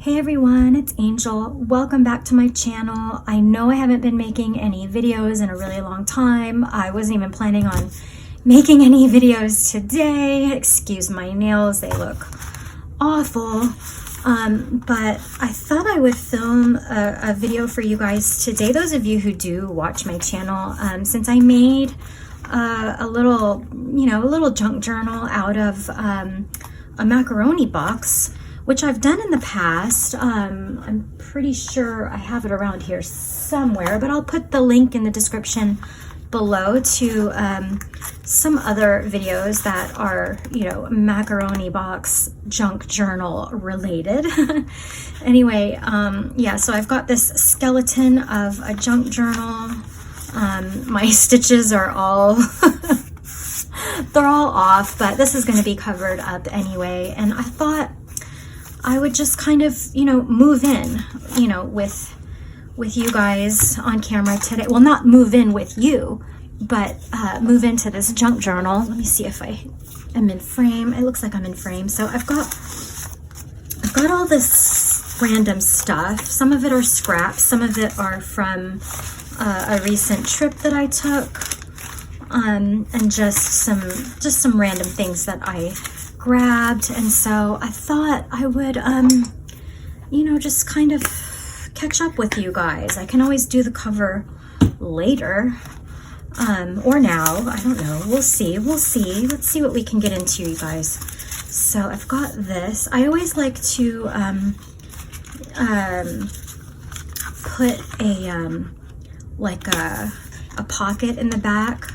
Hey everyone, it's Angel. Welcome back to my channel. I know I haven't been making any videos in a really long time. I wasn't even planning on making any videos today. Excuse my nails, they look awful. But I thought I would film a video for you guys today. Those of you who do watch my channel, since I made a little junk journal out of a macaroni box, which I've done in the past. I'm pretty sure I have it around here somewhere, but I'll put the link in the description below to some other videos that are, macaroni box junk journal related. Anyway, yeah, so I've got this skeleton of a junk journal. My stitches are all they're all off, but this is going to be covered up anyway, and I thought I would just kind of, move in, with you guys on camera today. Well, not move in with you, but move into this junk journal. Let me see if I am in frame. It looks like I'm in frame. So I've got all this random stuff. Some of it are scraps. Some of it are from a recent trip that I took, and just some random things that I grabbed. And so I thought I would just kind of catch up with you guys. I can always do the cover later, or now, I don't know, we'll see, let's see what we can get into, you guys. So I've got this. I always like to put a pocket in the back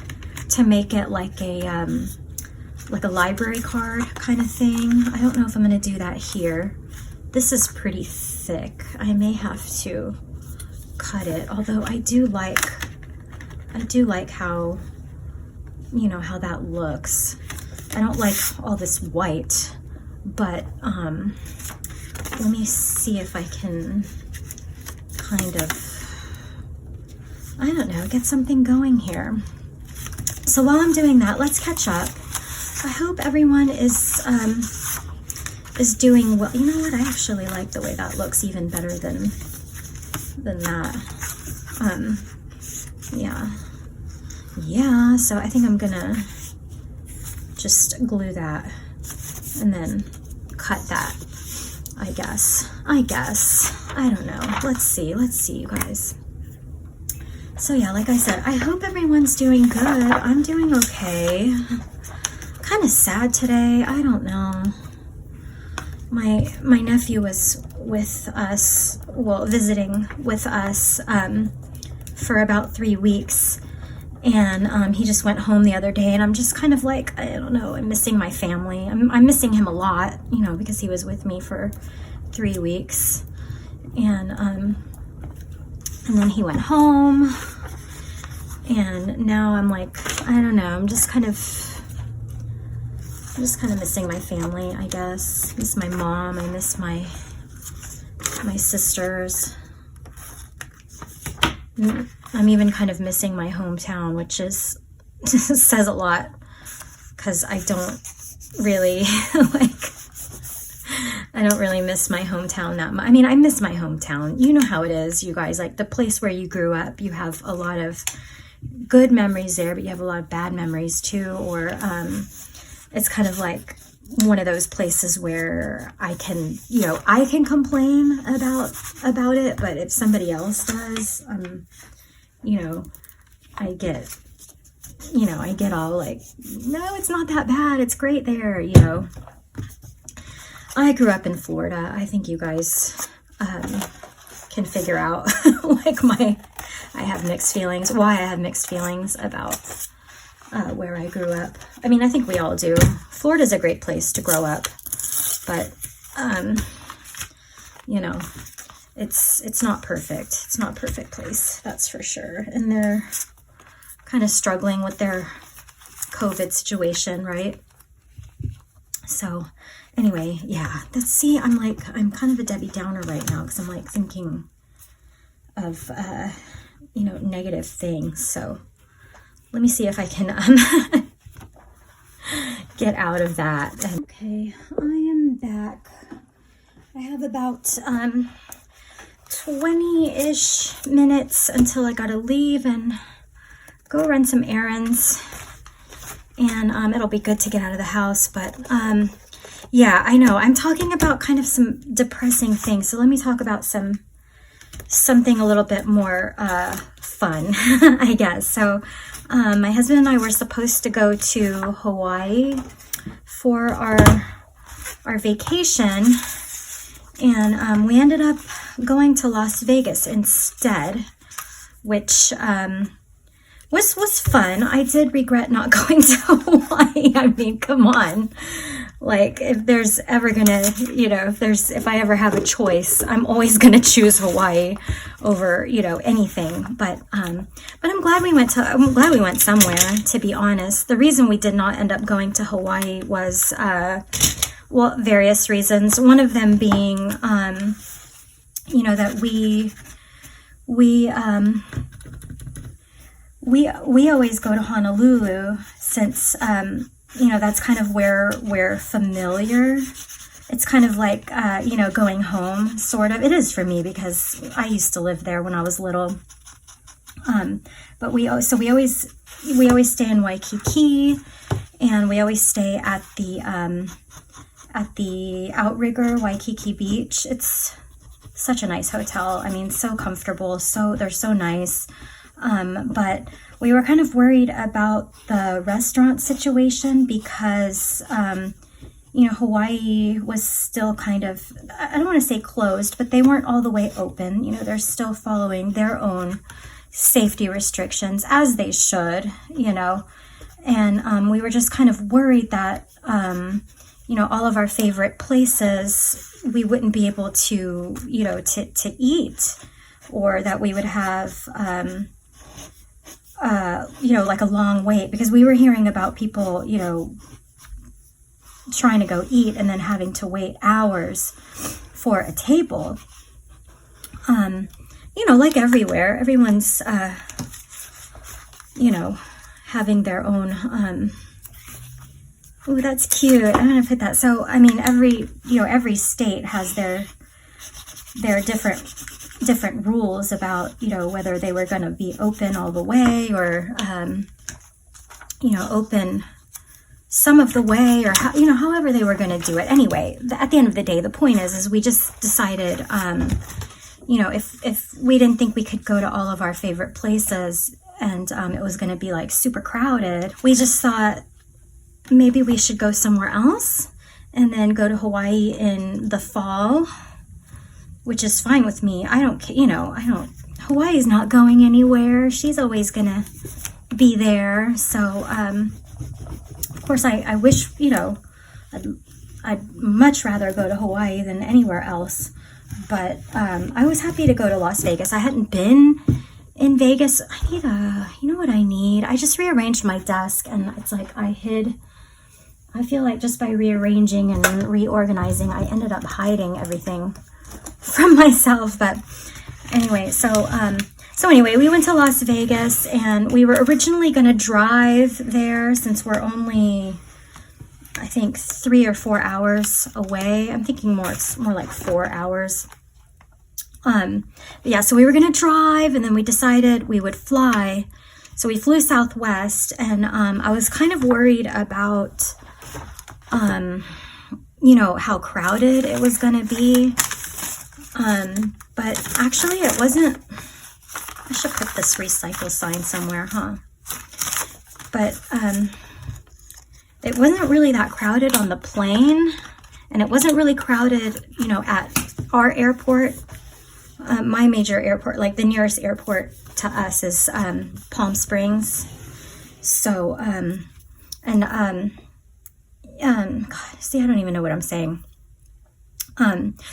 to make it like a library card kind of thing. I don't know if I'm going to do that here. This is pretty thick. I may have to cut it, although I do like how, how that looks. I don't like all this white, but let me see if I can kind of, I don't know, get something going here. So while I'm doing that, let's catch up. I hope everyone is doing well. You know what? I actually like the way that looks even better than that. Yeah. So I think I'm gonna just glue that and then cut that. I guess. I don't know. Let's see, you guys. So yeah, like I said, I hope everyone's doing good. I'm doing okay. Kind of sad today. I don't know. My nephew was with us, visiting with us for about 3 weeks, and he just went home the other day, and I'm just kind of like, I don't know, I'm missing my family. I'm missing him a lot, because he was with me for 3 weeks, and then he went home, and now I'm like, I don't know, I'm just kind of missing my family, I guess. I miss my mom. I miss my sisters. I'm even kind of missing my hometown, which is says a lot, because I don't really I don't really miss my hometown that much. I mean, I miss my hometown. You know how it is, you guys. Like, the place where you grew up, you have a lot of good memories there, but you have a lot of bad memories too, or it's kind of like one of those places where I can complain about it, but if somebody else does, I get all like, no, it's not that bad, it's great there, I grew up in Florida. I think you guys can figure out I have mixed feelings, why I have mixed feelings about where I grew up. I mean, I think we all do. Florida's a great place to grow up, but it's not perfect. It's not a perfect place, that's for sure. And they're kind of struggling with their COVID situation, right? So anyway, yeah, I'm kind of a Debbie Downer right now, because I'm like thinking of negative things. So let me see if I can get out of that. Okay, I am back. I have about 20-ish minutes until I gotta leave and go run some errands, and it'll be good to get out of the house. But yeah, I know I'm talking about kind of some depressing things, so let me talk about something a little bit more fun, I guess. So my husband and I were supposed to go to Hawaii for our vacation, and we ended up going to Las Vegas instead, which was fun. I did regret not going to Hawaii. I mean, come on. Like, if there's ever gonna, you know, if I ever have a choice, I'm always gonna choose Hawaii over, you know, anything. But I'm glad we went somewhere, to be honest. The reason we did not end up going to Hawaii was, well, various reasons. One of them being, you know, that we always go to Honolulu since, you know, that's kind of where we're familiar. It's kind of like, you know, going home, sort of. It is for me because I used to live there when I was little. But we always stay in Waikiki, and we always stay at the Outrigger Waikiki Beach. It's such a nice hotel. I mean, so comfortable. They're so nice. But we were kind of worried about the restaurant situation because, you know, Hawaii was still kind of, I don't want to say closed, but they weren't all the way open. You know, they're still following their own safety restrictions, as they should, you know. And we were just kind of worried that, you know, all of our favorite places, we wouldn't be able to, you know, to eat, or that we would have, you know, like a long wait, because we were hearing about people, you know, trying to go eat and then having to wait hours for a table. You know, like everywhere, everyone's, you know, having their own, oh, that's cute. I'm going to put that. So, I mean, every state has their different rules about, you know, whether they were going to be open all the way, or, you know, open some of the way, or how, you know, however they were going to do it. Anyway, at the end of the day, the point is we just decided, you know, if we didn't think we could go to all of our favorite places, and it was going to be like super crowded, we just thought maybe we should go somewhere else and then go to Hawaii in the fall, which is fine with me. Hawaii's not going anywhere. She's always gonna be there. So, of course, I wish, you know, I'd much rather go to Hawaii than anywhere else. But I was happy to go to Las Vegas. I hadn't been in Vegas. You know what I need? I just rearranged my desk, and it's like I feel like just by rearranging and reorganizing, I ended up hiding everything from myself. But anyway, so anyway, we went to Las Vegas, and we were originally going to drive there since we're only, I think, 3 or 4 hours away. I'm thinking it's more like 4 hours. But yeah, so we were going to drive, and then we decided we would fly. So we flew Southwest, and I was kind of worried about, you know, how crowded it was going to be. But actually it wasn't. I should put this recycle sign somewhere, huh? But it wasn't really that crowded on the plane, and it wasn't really crowded, you know, at our airport. My major airport, like the nearest airport to us, is Palm Springs. So, God, see, I don't even know what I'm saying.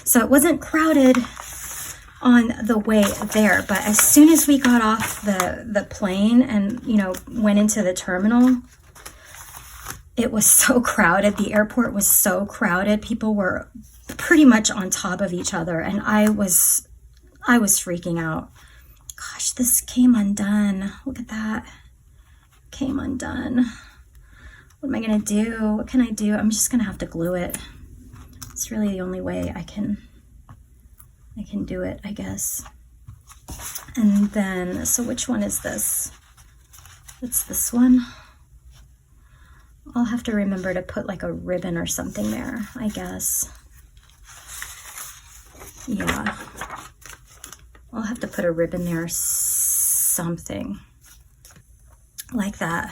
So it wasn't crowded on the way there, but as soon as we got off the plane and, you know, went into the terminal, it was so crowded. The airport was so crowded. People were pretty much on top of each other, and I was freaking out. Gosh, this came undone. Look at that. Came undone. What am I gonna do? What can I do? I'm just gonna have to glue it. It's really the only way I can I can do it, I guess. And then, so which one is this? It's this one. I'll have to remember to put like a ribbon or something there, I guess. Yeah. I'll have to put a ribbon there, something like that,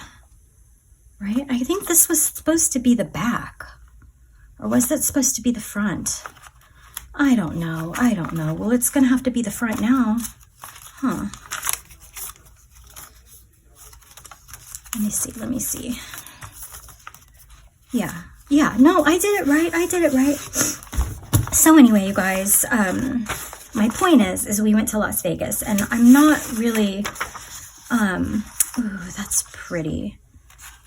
right? I think this was supposed to be the back, or was that supposed to be the front? I don't know. I don't know. Well, it's gonna have to be the front now, huh? Let me see. Let me see. Yeah. Yeah. No, I did it right. I did it right. So anyway, you guys, my point is we went to Las Vegas, and I'm not really, ooh, that's pretty.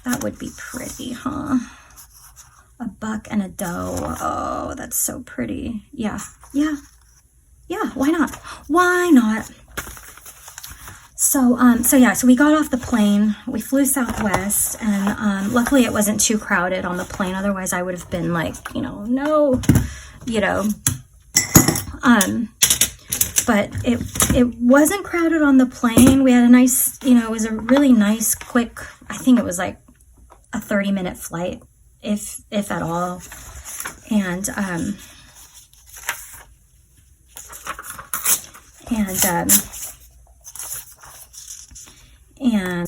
That would be pretty, huh? A buck and a doe. Oh, that's so pretty. Yeah, yeah, yeah, why not? Why not? So, so we got off the plane, we flew Southwest, and, luckily it wasn't too crowded on the plane. Otherwise I would have been like, you know, no, you know, but it wasn't crowded on the plane. We had a nice, you know, it was a really nice, quick, I think it was like a 30-minute flight, if at all. And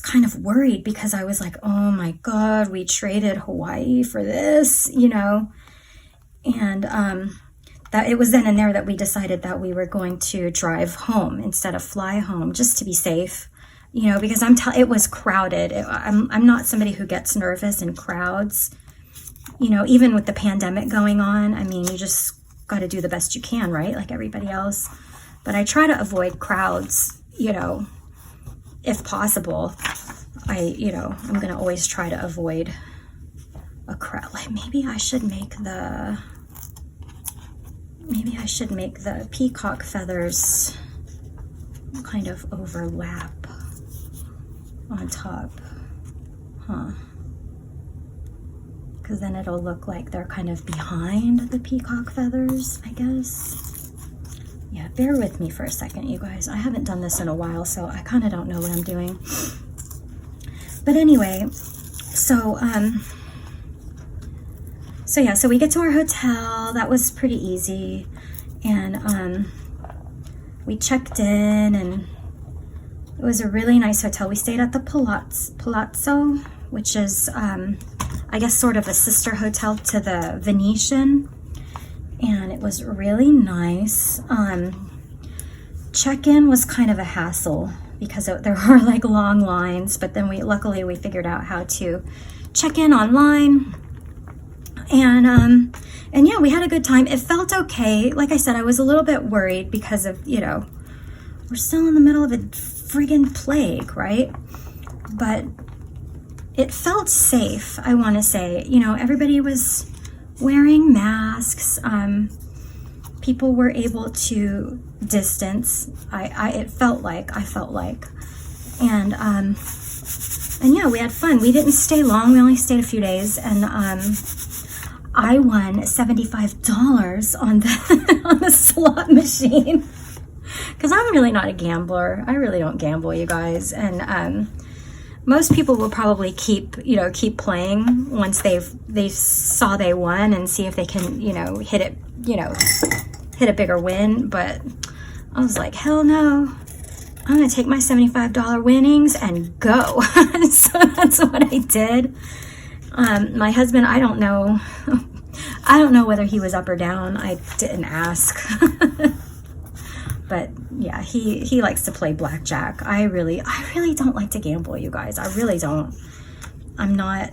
kind of worried because I was like, oh my God, we traded Hawaii for this, you know, and that it was then and there that we decided that we were going to drive home instead of fly home, just to be safe, you know, because it was crowded. I'm not somebody who gets nervous in crowds, you know, even with the pandemic going on. I mean, you just got to do the best you can, right? Like everybody else. But I try to avoid crowds, you know, if possible. I'm going to always try to avoid a crowd. Like maybe I should make the peacock feathers kind of overlap on top, huh? Because then it'll look like they're kind of behind the peacock feathers, I guess. Yeah, bear with me for a second, you guys. I haven't done this in a while, so I kind of don't know what I'm doing. But anyway, so yeah, so we get to our hotel. That was pretty easy. And we checked in, and it was a really nice hotel. We stayed at the Palazzo, which is, I guess, sort of a sister hotel to the Venetian. And it was really nice. Check-in was kind of a hassle because there were like long lines, but then luckily we figured out how to check in online. And yeah, we had a good time. It felt okay. Like I said, I was a little bit worried because of, you know, we're still in the middle of a friggin' plague, right? But it felt safe, I want to say. You know, everybody was wearing masks. People were able to distance. I felt like. And yeah, we had fun. We didn't stay long. We only stayed a few days. And I won $75 on the slot machine. Because I'm really not a gambler. I really don't gamble, you guys. And most people will probably keep playing once they saw they won, and see if they can, hit a bigger win. But I was like, hell no. I'm gonna take my $75 winnings and go. So that's what I did. My husband, I don't know whether he was up or down. I didn't ask. But yeah, he likes to play blackjack. I really don't like to gamble, you guys. I really don't. I'm not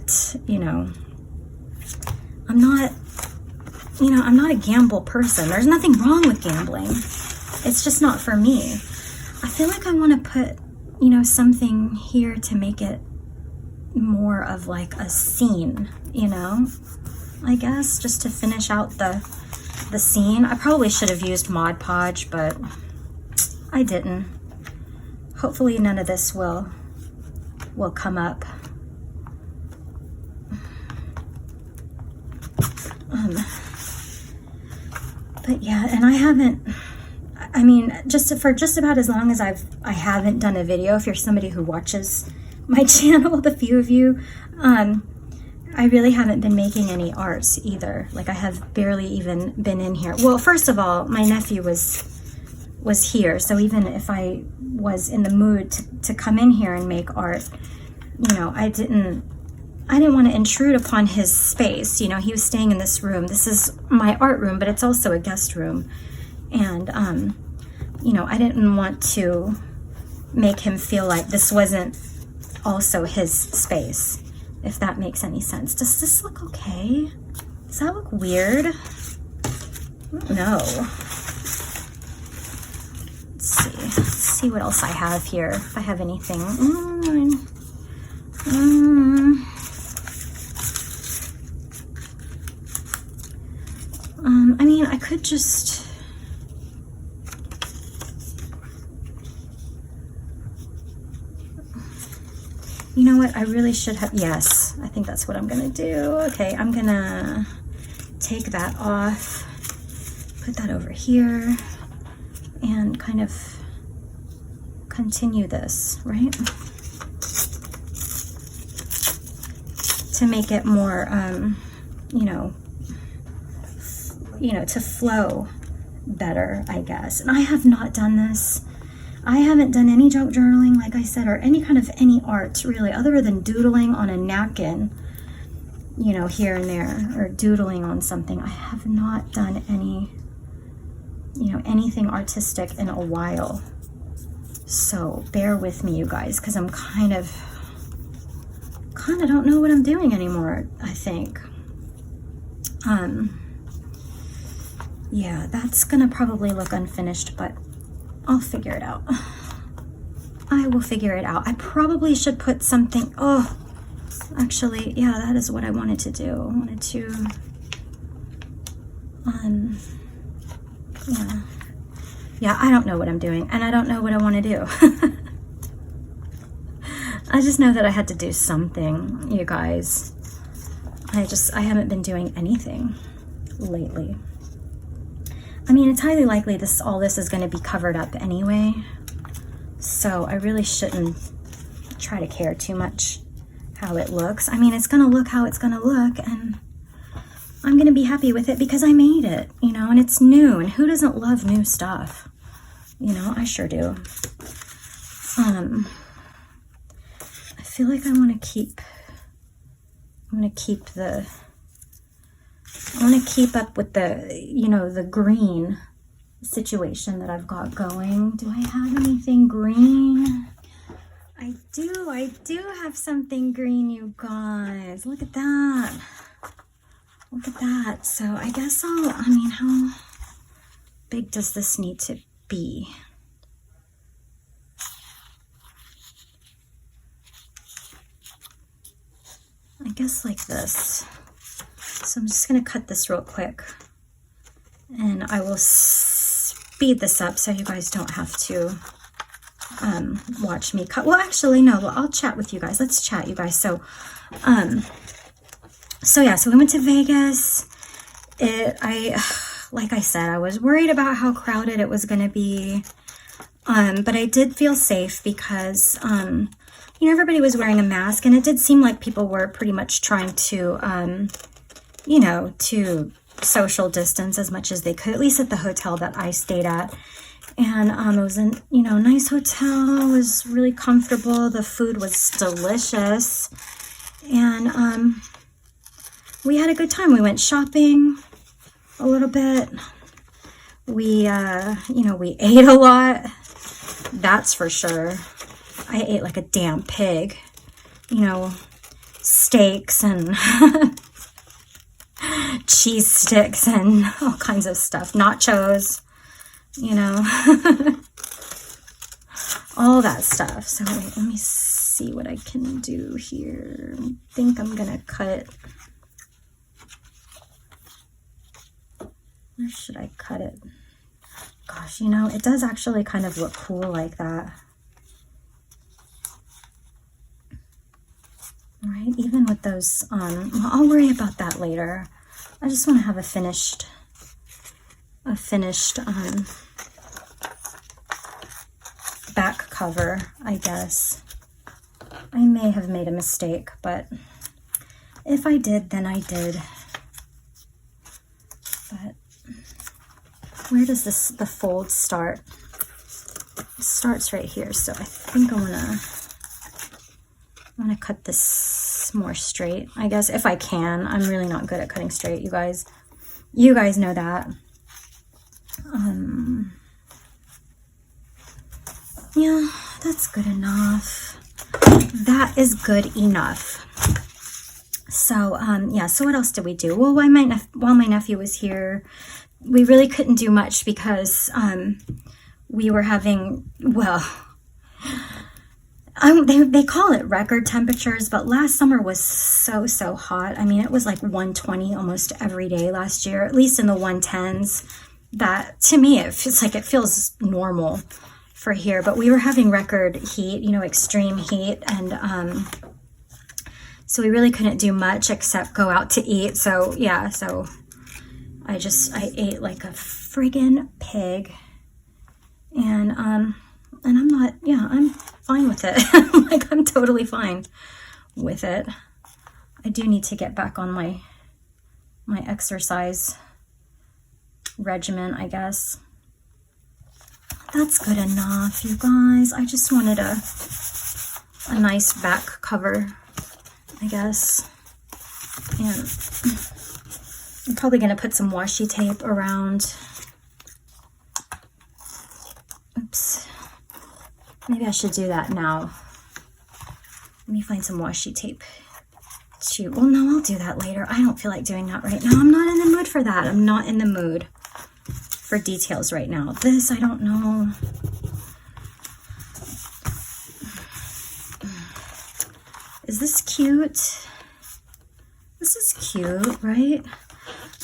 a gamble person. There's nothing wrong with gambling. It's just not for me. I feel like I want to put, something here to make it more of like a scene, I guess, just to finish out the scene. I probably should have used Mod Podge, but I didn't. Hopefully none of this will come up. But yeah, and I I mean, for just about as long as I haven't done a video, if you're somebody who watches my channel, the few of you, I really haven't been making any arts either. Like, I have barely even been in here. Well, first of all, my nephew was here, so even if I was in the mood to come in here and make art, you know, I didn't want to intrude upon his space. You know, he was staying in this room. This is my art room, but it's also a guest room. And, you know, I didn't want to make him feel like this wasn't also his space, if that makes any sense. Does this look okay? Does that look weird? No. Let's see what else I have here, if I have anything. I mean, I could just... You know what? I really should have... Yes, I think that's what I'm going to do. Okay, I'm going to take that off, put that over here, and kind of continue this, right? To make it more, you know, to flow better, I guess. And I have not done this. I haven't done any joke journaling, like I said, or any kind of any art, really, other than doodling on a napkin, you know, here and there, or doodling on something. I have not done any, you know, anything artistic in a while. So bear with me, you guys, because I'm kind of don't know what I'm doing anymore, I think. Yeah, that's gonna probably look unfinished, but I'll figure it out. I will figure it out. I probably should put something, oh, actually, yeah, that is what I wanted to do. I wanted to, yeah, I don't know what I'm doing, and I don't know what I want to do. I just know that I had to do something, you guys. I haven't been doing anything lately. I mean, it's highly likely all this is going to be covered up anyway, so I really shouldn't try to care too much how it looks. I mean, it's going to look how it's going to look, and I'm going to be happy with it because I made it, you know, and it's new, and who doesn't love new stuff? You know, I sure do. I feel like I want to keep up with the, you know, the green situation that I've got going. Do I have anything green? I do have something green, you guys. Look at that. Look at that. So I guess I mean, how big does this need to be? I guess like this. So I'm just going to cut this real quick, and I will speed this up so you guys don't have to watch me cut. Well, actually, no, I'll chat with you guys. Let's chat, you guys. So yeah, so we went to Vegas. Like I said, I was worried about how crowded it was going to be, but I did feel safe because, you know, everybody was wearing a mask, and it did seem like people were pretty much trying to, you know, to social distance as much as they could, at least at the hotel that I stayed at. And it was a, you know, nice hotel. It was really comfortable. The food was delicious. And we had a good time. We went shopping a little bit. We, you know, we ate a lot. That's for sure. I ate like a damn pig. You know, steaks and cheese sticks and all kinds of stuff. Nachos, you know, all that stuff. So wait, let me see what I can do here. I think I'm gonna cut. Where should I cut it? Gosh, you know, it does actually kind of look cool like that. Right, even with those, well, I'll worry about that later. I just want to have a finished back cover, I guess. I may have made a mistake, but if I did, then I did. But where does the fold start? It starts right here, so I think I'm gonna cut this more straight, I guess, if I can. I'm really not good at cutting straight, you guys. You guys know that. Yeah, that's good enough. That is good enough. So, yeah, so what else did we do? Well, while my nephew was here, we really couldn't do much because we were having, well, they call it record temperatures, but last summer was so hot. I mean, it was like 120 almost every day last year, at least in the 110s. That, to me, it feels normal for here, but we were having record heat, you know, extreme heat, and so we really couldn't do much except go out to eat. So yeah, so I ate like a friggin' pig, and I'm not, yeah, I'm fine with it. Like, I'm totally fine with it. I do need to get back on my exercise regimen, I guess. That's good enough, you guys. I just wanted a nice back cover, I guess. And I'm probably going to put some washi tape around. Oops. Maybe I should do that now. Let me find some washi tape. Well, no, I'll do that later. I don't feel like doing that right now. I'm not in the mood for that. I'm not in the mood for details right now. This, I don't know. Is this cute? This is cute, right?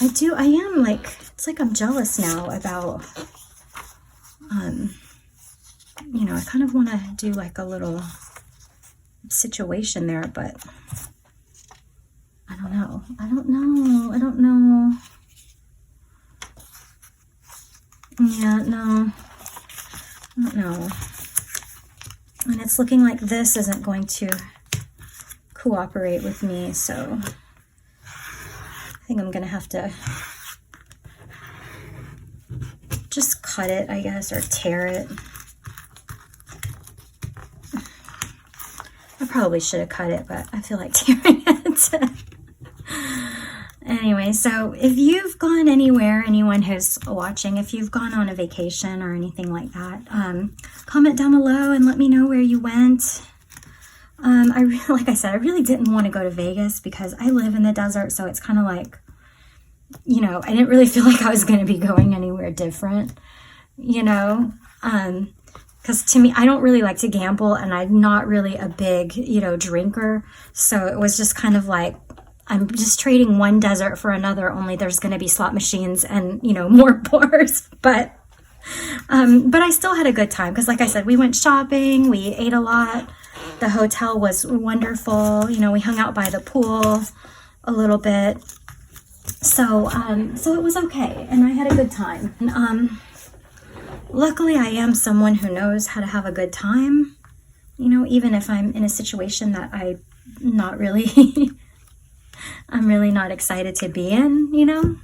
I am like, it's like I'm jealous now about, you know, I kind of want to do like a little situation there, but I don't know. I don't know. Yeah, no. I don't know. And it's looking like this isn't going to cooperate with me, so I think I'm gonna have to just cut it, I guess, or tear it. I probably should have cut it, but I feel like tearing it. Anyway, so if you've gone anywhere, anyone who's watching, if you've gone on a vacation or anything like that, comment down below and let me know where you went. Like I said, I really didn't want to go to Vegas because I live in the desert, so it's kind of like, you know, I didn't really feel like I was going to be going anywhere different, you know, because to me, I don't really like to gamble, and I'm not really a big, you know, drinker, so it was just kind of like, I'm just trading one desert for another, only there's going to be slot machines and, you know, more bars, but I still had a good time because, like I said, we went shopping, we ate a lot. The hotel was wonderful. You know, we hung out by the pool a little bit. So it was okay, and I had a good time. And, luckily, I am someone who knows how to have a good time, you know, even if I'm in a situation that I'm really not excited to be in, you know.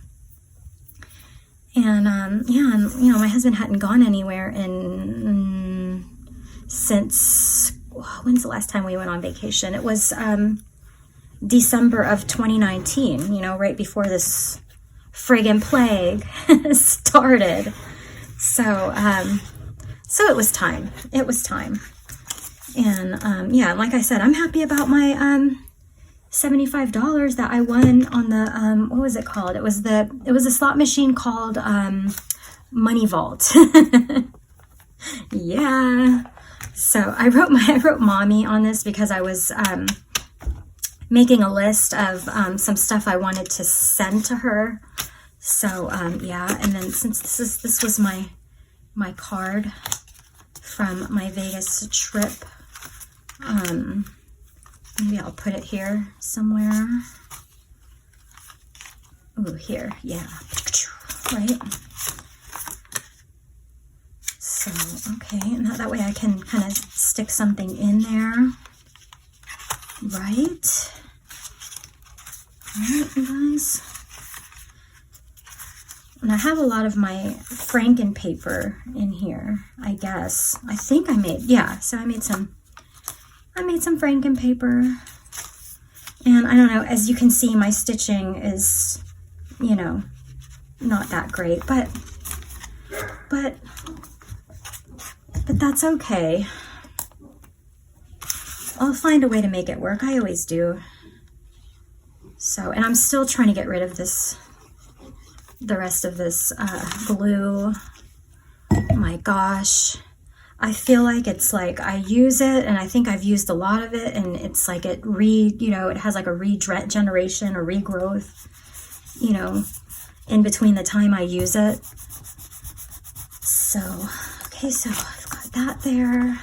And, yeah, and, you know, my husband hadn't gone anywhere since, when's the last time we went on vacation? It was December of 2019, you know, right before this friggin' plague started. So it was time. It was time. And, yeah, like I said, I'm happy about my $75 that I won on the, what was it called? It was a slot machine called Money Vault. Yeah. So I wrote mommy on this because I was making a list of some stuff I wanted to send to her. So yeah, and then since this was my card from my Vegas trip, maybe I'll put it here somewhere. Ooh, here, yeah, right. So, okay, and that way I can kind of stick something in there. Right? Alright, you guys. And I have a lot of my Franken paper in here, I guess. I think I made, yeah, so I made some Franken paper. And I don't know, as you can see, my stitching is, you know, not that great, but that's okay. I'll find a way to make it work. I always do. So, and I'm still trying to get rid of this, the rest of this glue. Oh my gosh. I feel like it's like I use it, and I think I've used a lot of it, and it's like it it has like a regeneration or regrowth, you know, in between the time I use it. So, okay, so I've got that there.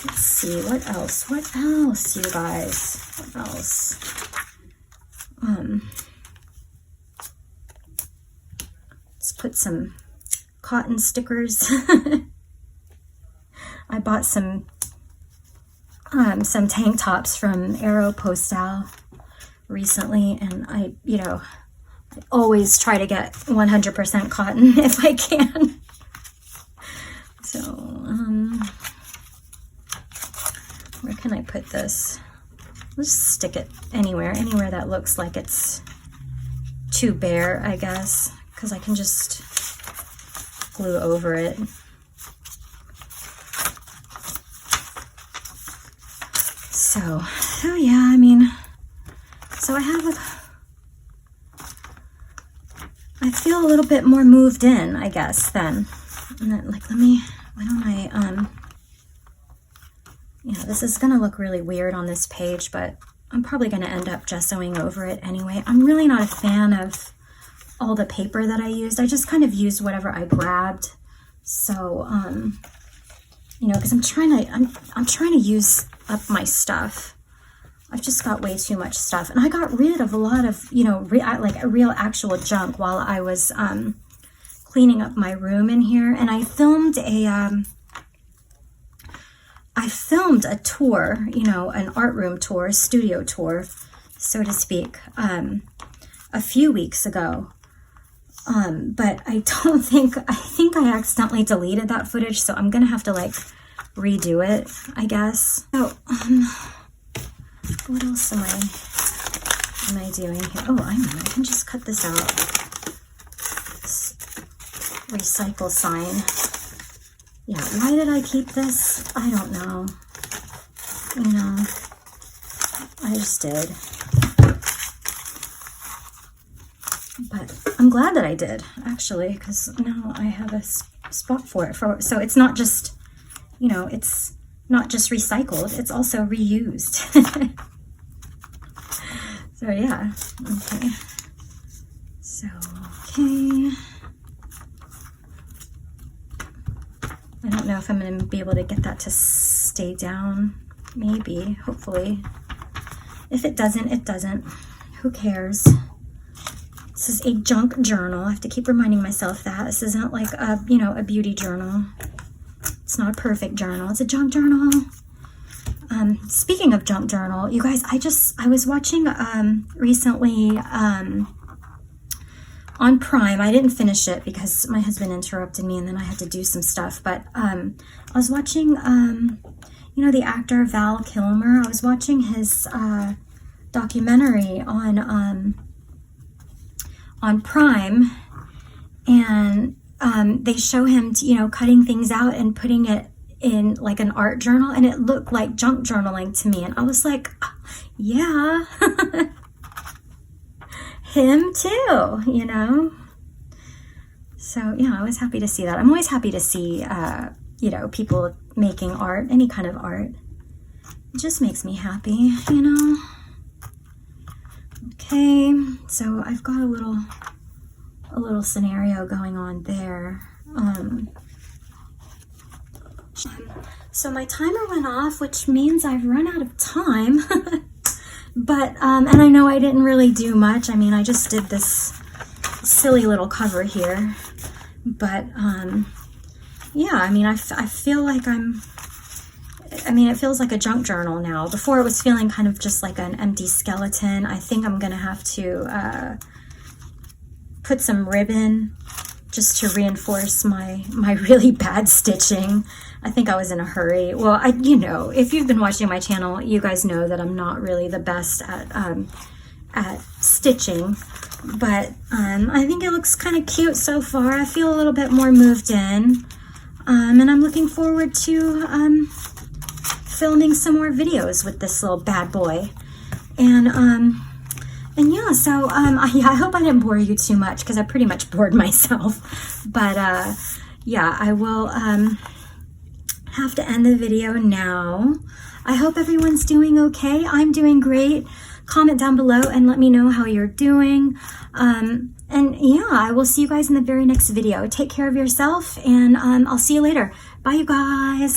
Let's see, what else, you guys, what else? Let's put some cotton stickers. I bought some tank tops from Aeropostale recently, and I always try to get 100% cotton if I can. So, where can I put this? Let's stick it anywhere that looks like it's too bare, I guess, because I can just glue over it. So, oh yeah, I mean, so I feel a little bit more moved in, I guess, then. And then, like, why don't I, yeah, this is gonna look really weird on this page, but I'm probably gonna end up gessoing over it anyway. I'm really not a fan of all the paper that I used. I just kind of used whatever I grabbed. So, because I'm trying to use up my stuff. I've just got way too much stuff, and I got rid of a lot of, like a real actual junk while I was cleaning up my room in here. And I filmed a tour, an art room tour, studio tour, so to speak, a few weeks ago. But I think I accidentally deleted that footage, so I'm gonna have to like redo it, I guess. So, what else am I doing here? Oh, I know, I can just cut this out. This recycle sign. Yeah, why did I keep this? I don't know. I just did. But I'm glad that I did, actually, because now I have a spot for it. So it's not just, it's not just recycled, it's also reused. So yeah, okay. So, okay. I don't know if I'm going to be able to get that to stay down. Maybe, hopefully. If it doesn't, it doesn't. Who cares? This is a junk journal. I have to keep reminding myself that. This isn't like a, a beauty journal. It's not a perfect journal. It's a junk journal. Speaking of junk journal, you guys, I was watching recently on Prime. I didn't finish it because my husband interrupted me and then I had to do some stuff. But I was watching, the actor Val Kilmer. I was watching his documentary on Prime, and they show him, cutting things out and putting it in like an art journal, and it looked like junk journaling to me. And I was like, yeah, him too, So, yeah, I was happy to see that. I'm always happy to see, people making art, any kind of art. It just makes me happy, Okay, so I've got a little scenario going on there. So my timer went off, which means I've run out of time. But and I know I didn't really do much. I mean, I just did this silly little cover here. But yeah, I mean, I feel like it feels like a junk journal now. Before it was feeling kind of just like an empty skeleton. I think I'm gonna have to put some ribbon just to reinforce my really bad stitching. I think I was in a hurry. Well, you know, if you've been watching my channel, you guys know that I'm not really the best at stitching, but I think it looks kind of cute so far. I feel a little bit more moved in, and I'm looking forward to filming some more videos with this little bad boy. And yeah, so I hope I didn't bore you too much, because I pretty much bored myself. But yeah, I will have to end the video now. I hope everyone's doing okay. I'm doing great. Comment down below and let me know how you're doing. And yeah, I will see you guys in the very next video. Take care of yourself, and I'll see you later. Bye, you guys.